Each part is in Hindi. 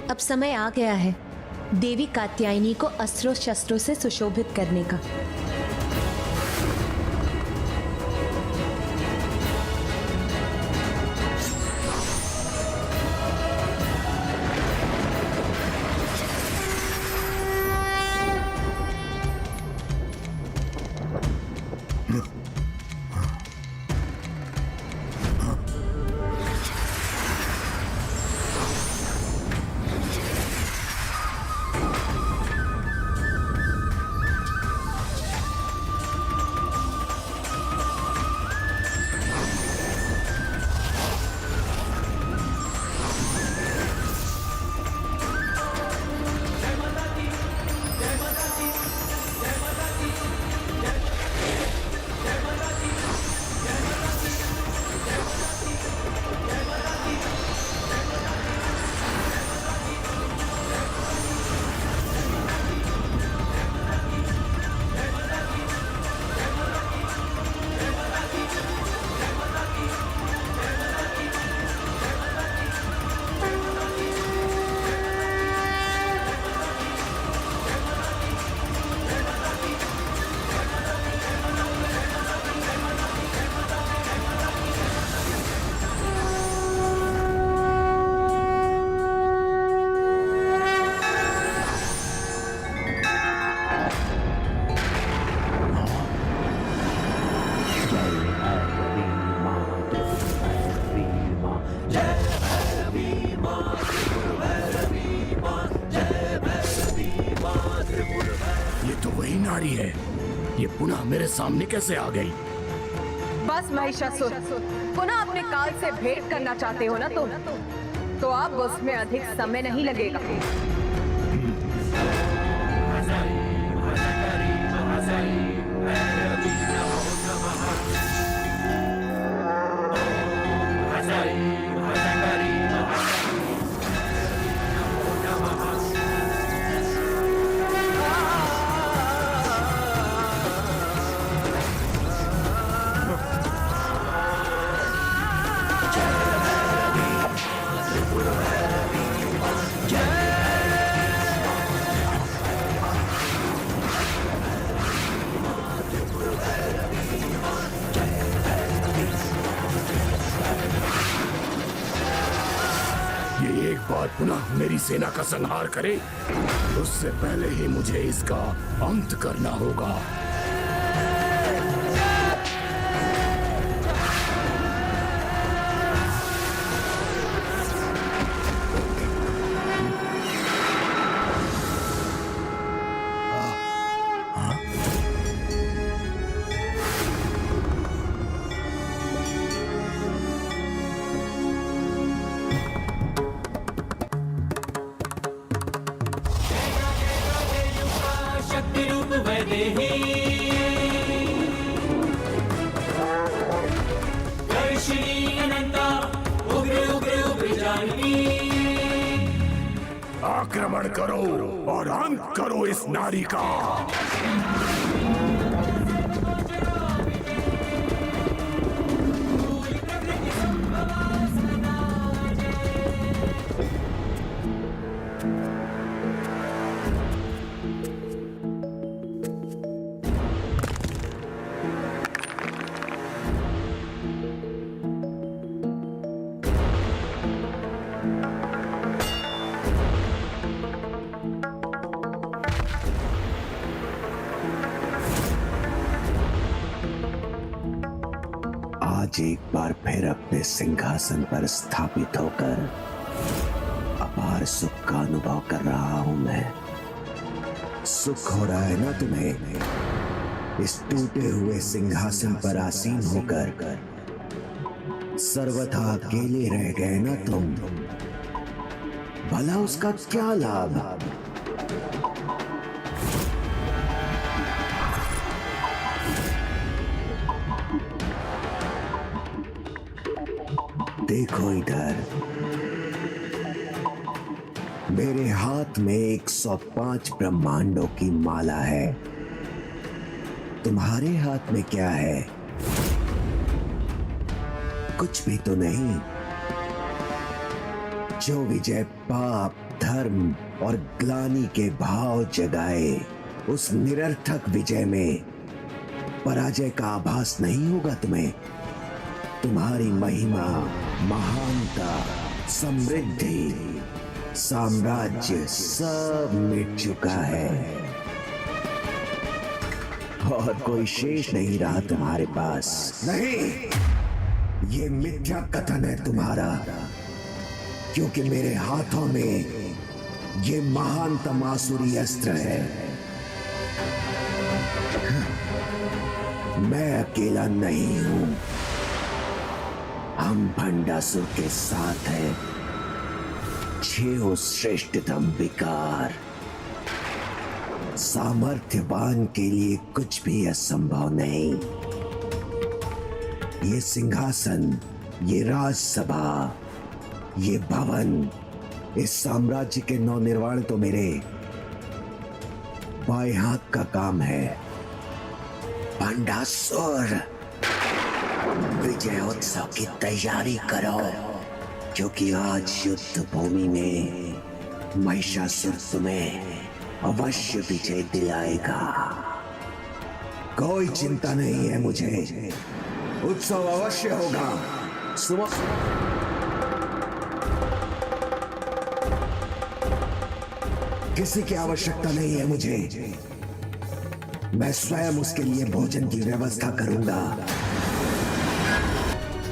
अब समय आ गया है देवी कात्यायनी को अस्त्रों शस्त्रों से सुशोभित करने का। ये पुनः मेरे सामने कैसे आ गई? बस महिषासुर, पुनः अपने काल से भेंट करना चाहते हो ना तुम? तो अब उसमें अधिक समय नहीं लगेगा। पुनः मेरी सेना का संहार करे, उससे पहले ही मुझे इसका अंत करना होगा। आक्रमण करो और अंत करो इस नारी का। आज एक बार फिर अपने सिंहासन पर स्थापित होकर अपार सुख का अनुभव कर रहा हूं मैं। सुख हो रहा है ना तुम्हें इस टूटे हुए सिंहासन पर आसीन होकर? सर्वथा अकेले रह गए ना तुम, भला उसका क्या लाभ? देखो इधर, मेरे हाथ में 105 ब्रह्मांडों की माला है। तुम्हारे हाथ में क्या है? कुछ भी तो नहीं। जो विजय पाप, धर्म और ग्लानि के भाव जगाए, उस निरर्थक विजय में पराजय का आभास नहीं होगा तुम्हें। तुम्हारी महिमा, महानता, समृद्धि, साम्राज्य सब मिट चुका है और कोई शेष नहीं रहा तुम्हारे पास। नहीं, ये मिथ्या कथन है तुम्हारा, क्योंकि मेरे हाथों में ये महानतम आसुरी अस्त्र है। मैं अकेला नहीं हूं, हम भंडासुर के साथ हैं। 6 श्रेष्ठतम विकार। सामर्थ्यवान के लिए कुछ भी असंभव नहीं। ये सिंहासन, ये राजसभा, ये भवन, इस साम्राज्य के नवनिर्माण तो मेरे बाएं हाथ का काम है। भंडासुर, विजय उत्सव की तैयारी करो, क्योंकि आज युद्ध भूमि में महिषासुर तुम्हें अवश्य विजय दिलाएगा। कोई चिंता नहीं है मुझे, उत्सव अवश्य होगा। सुबह किसी की आवश्यकता नहीं है मुझे, मैं स्वयं उसके लिए भोजन की व्यवस्था करूंगा।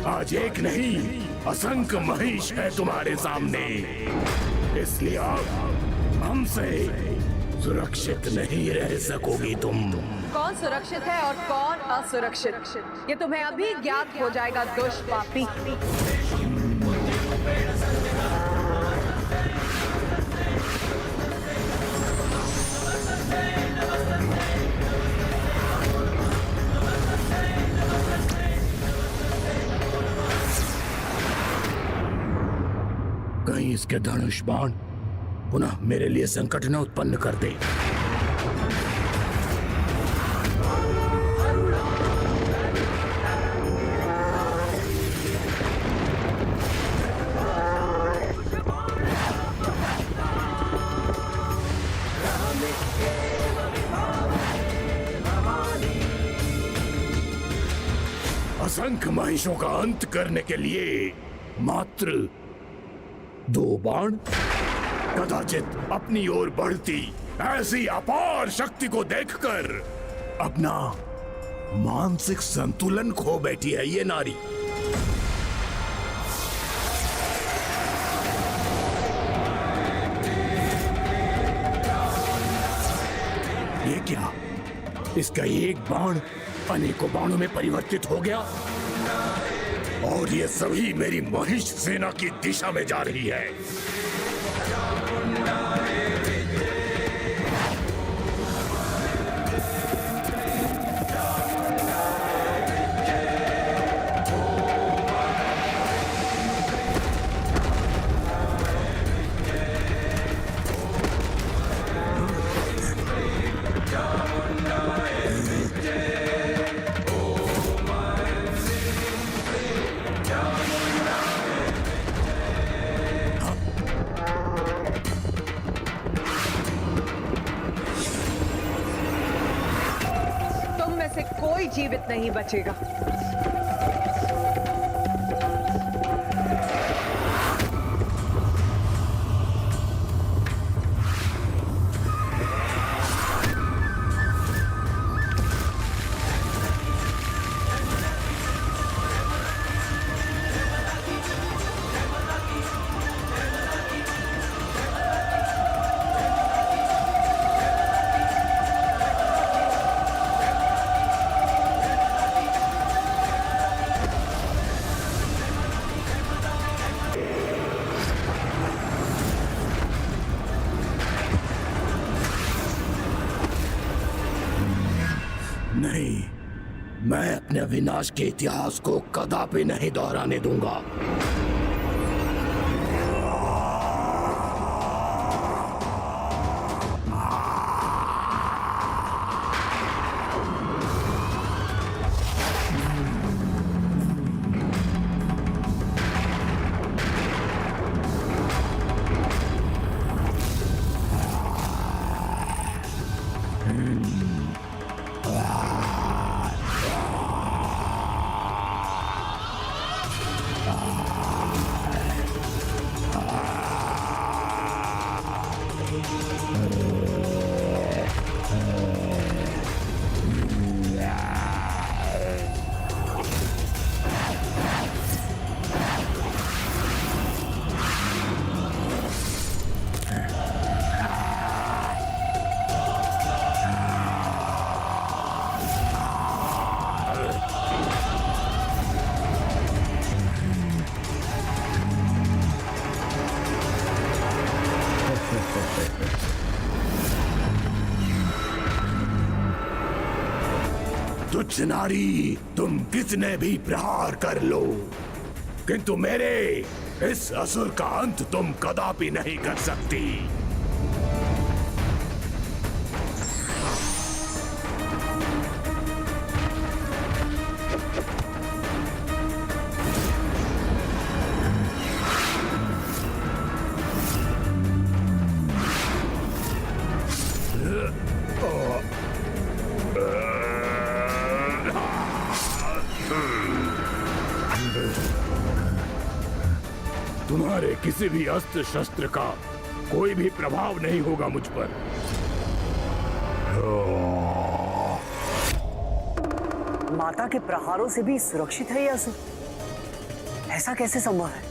आज एक नहीं, असंख्य महिष है तुम्हारे सामने, इसलिए आप हमसे सुरक्षित नहीं रह सकोगी। तुम कौन सुरक्षित है और कौन असुरक्षित, ये तुम्हें अभी ज्ञात हो जाएगा दुष्ट पापी। कहीं इसके धनुष बाण पुनः मेरे लिए संकट न उत्पन्न कर दे। असंख्य महिषों का अंत करने के लिए मात्र 2 बाण, कदाचित अपनी ओर बढ़ती ऐसी अपार शक्ति को देखकर अपना मानसिक संतुलन खो बैठी है ये नारी। ये क्या, इसका एक बाण अनेकों बाणों में परिवर्तित हो गया और ये सभी मेरी महिष सेना की दिशा में जा रही है। से कोई जीवित नहीं बचेगा। नहीं, मैं अपने विनाश के इतिहास को कदापि नहीं दोहराने दूंगा। तुच्छ नारी, तुम कितने भी प्रहार कर लो, किंतु मेरे इस असुर का अंत तुम कदापि नहीं कर सकती। तुम्हारे किसी भी अस्त्र शस्त्र का कोई भी प्रभाव नहीं होगा मुझ पर। माता के प्रहारों से भी सुरक्षित है यह असुर? ऐसा कैसे संभव है?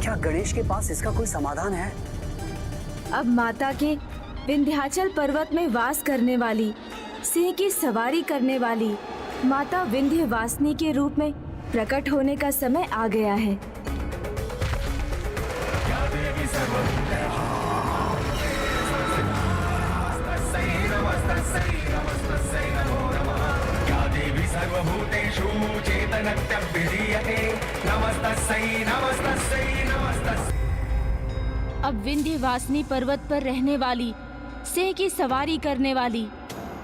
क्या गणेश के पास इसका कोई समाधान है? अब माता के विंध्याचल पर्वत में वास करने वाली, सिंह की सवारी करने वाली माता विंध्यवासिनी के रूप में प्रकट होने का समय आ गया है। सर्वभूतेषु चेतनत्यभिधीयते नमस्तस्यै नमस्तस्यै नमस्तस्यै। अब विंध्यवासिनी पर्वत पर रहने वाली, सिंह की सवारी करने वाली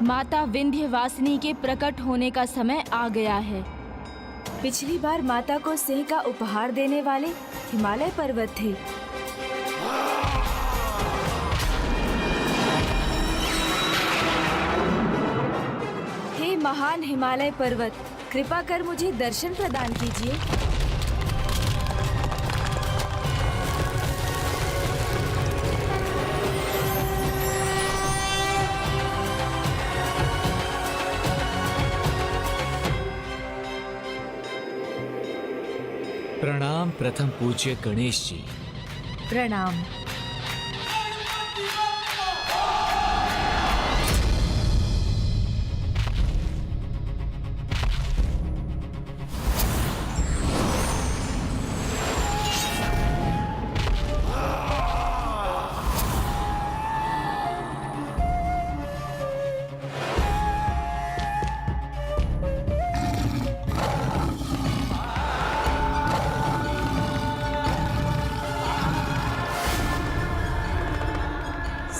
माता विंध्यवासिनी के प्रकट होने का समय आ गया है। पिछली बार माता को सिंह का उपहार देने वाले हिमालय पर्वत थे। हे महान हिमालय पर्वत, कृपा कर मुझे दर्शन प्रदान कीजिए। प्रणाम प्रथम पूज्य गणेश जी। प्रणाम।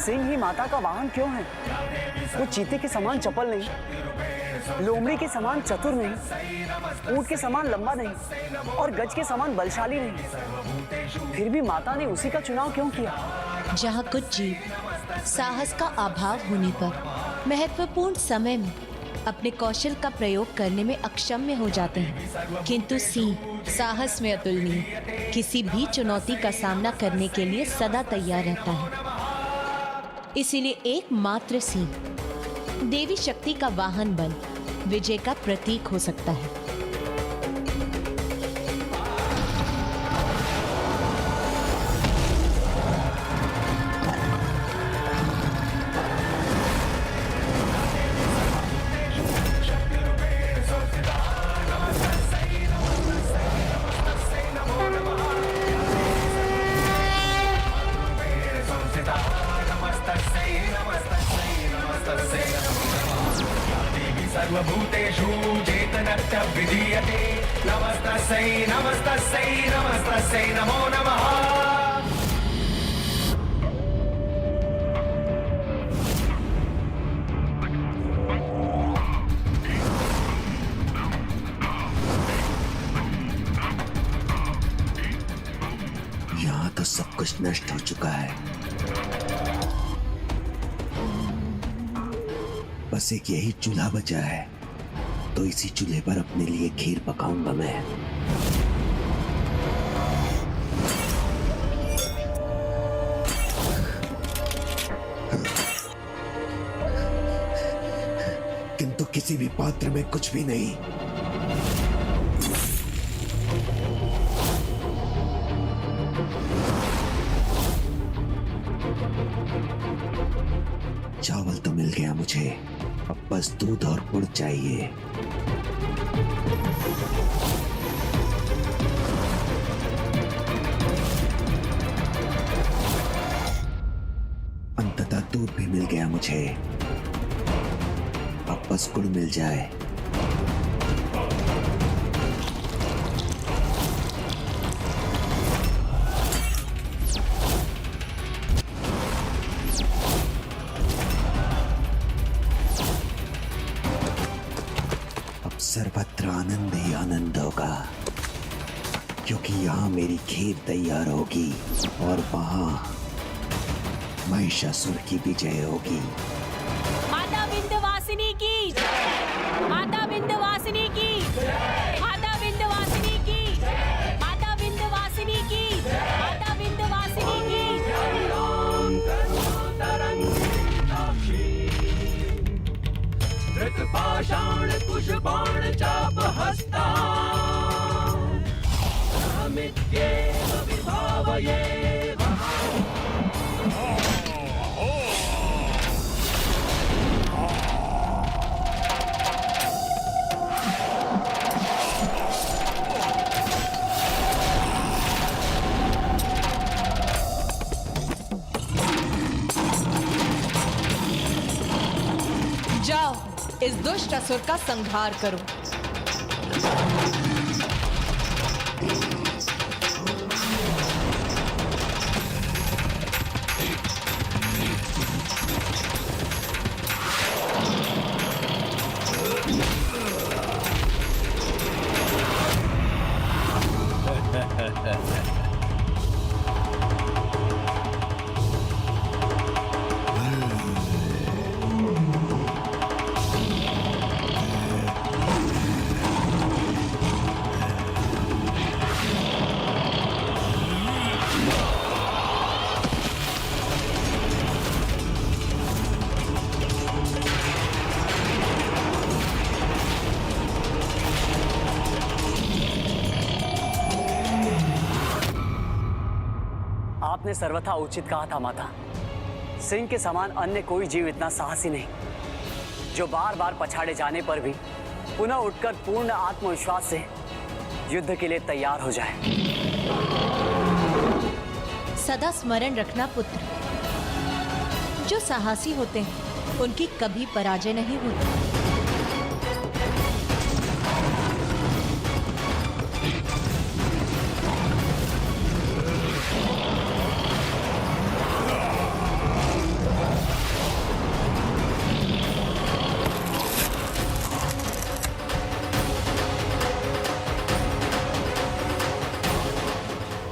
सिंह ही माता का वाहन क्यों है? वो चीते के समान चपल नहीं, लोमड़ी के समान चतुर नहीं, ऊंट के समान लंबा नहीं और गज के समान बलशाली नहीं। फिर भी माता ने उसी का चुनाव क्यों किया? जहाँ कुछ जीव साहस का अभाव होने पर महत्वपूर्ण समय में अपने कौशल का प्रयोग करने में अक्षम हो जाते हैं, किंतु सिंह साहस में अतुलनीय, किसी भी चुनौती का सामना करने के लिए सदा तैयार रहता है। इसीलिए एकमात्र सिंह देवी शक्ति का वाहन बन विजय का प्रतीक हो सकता है। सर्वभूतेषु चेतनत्यभिधीयते नमस्तस्यै नमस्तस्यै नमस्तस्यै नमो नमः। यहाँ तो सब कुछ नष्ट हो चुका है। बस एक यही चूल्हा बचा है, तो इसी चूल्हे पर अपने लिए खीर पकाऊंगा मैं। किसी भी पात्र में कुछ भी नहीं। चावल तो मिल गया मुझे, अब बस दूध और गुड़ चाहिए। अंततः दूध भी मिल गया मुझे, अब बस गुड़ मिल जाए। सर्वत्र आनंद ही आनंद होगा, क्योंकि यहाँ मेरी खीर तैयार होगी और वहां महिषासुर की विजय होगी। माता विंध्यवासिनी की, माता विंध्यवासिनी की, माता विंध्यवासिनी की, माता विंध्यवासिनी की, माता विंध्यवासिनी की। पाषाण कुशबाण चाप हस्ता अमित्येव विभावये। जाओ, इस दुष्ट असुर का संहार करो। आपने सर्वथा उचित कहा था माता। सिंह के समान अन्य कोई जीव इतना साहसी नहीं, जो बार बार पछाड़े जाने पर भी पुनः उठकर पूर्ण आत्मविश्वास से युद्ध के लिए तैयार हो जाए। सदा स्मरण रखना पुत्र, जो साहसी होते हैं उनकी कभी पराजय नहीं होती।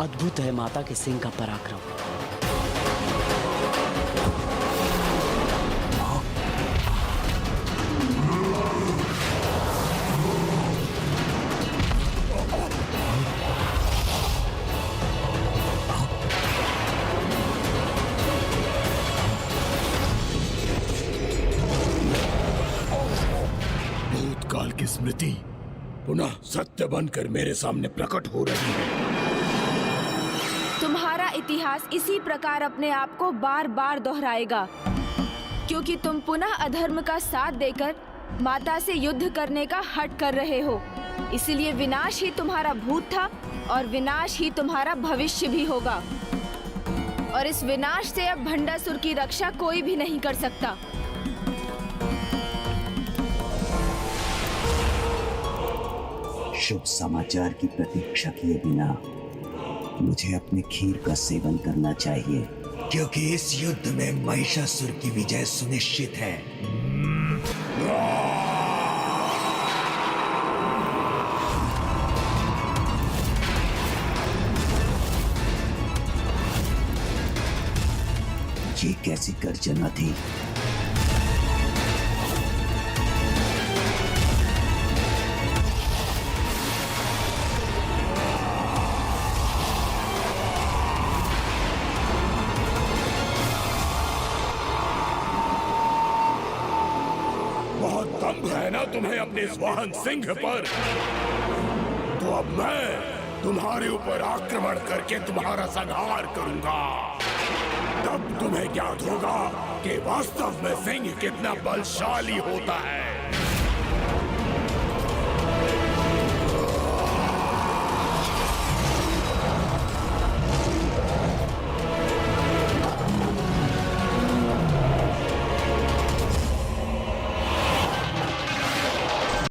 अद्भुत है माता के सिंह का पराक्रम। भूतकाल की स्मृति पुनः सत्य बनकर मेरे सामने प्रकट हो रही है। तुम्हारा इतिहास इसी प्रकार अपने आप को बार बार दोहराएगा, क्योंकि तुम पुनः अधर्म का साथ देकर माता से युद्ध करने का हठ कर रहे हो। इसलिए विनाश ही तुम्हारा भूत था और विनाश ही तुम्हारा भविष्य भी होगा। और इस विनाश से अब भंडासुर की रक्षा कोई भी नहीं कर सकता। शुभ समाचार की प्रतीक्षा किए बिना मुझे अपने खीर का सेवन करना चाहिए, क्योंकि इस युद्ध में महिषासुर की विजय सुनिश्चित है। ये कैसी गर्जना थी? बहुत कम दम है ना तुम्हें अपने इस वाहन सिंह पर, तो अब मैं तुम्हारे ऊपर आक्रमण करके तुम्हारा संहार करूंगा। तब तुम्हें ज्ञात होगा कि वास्तव में सिंह कितना बलशाली होता है।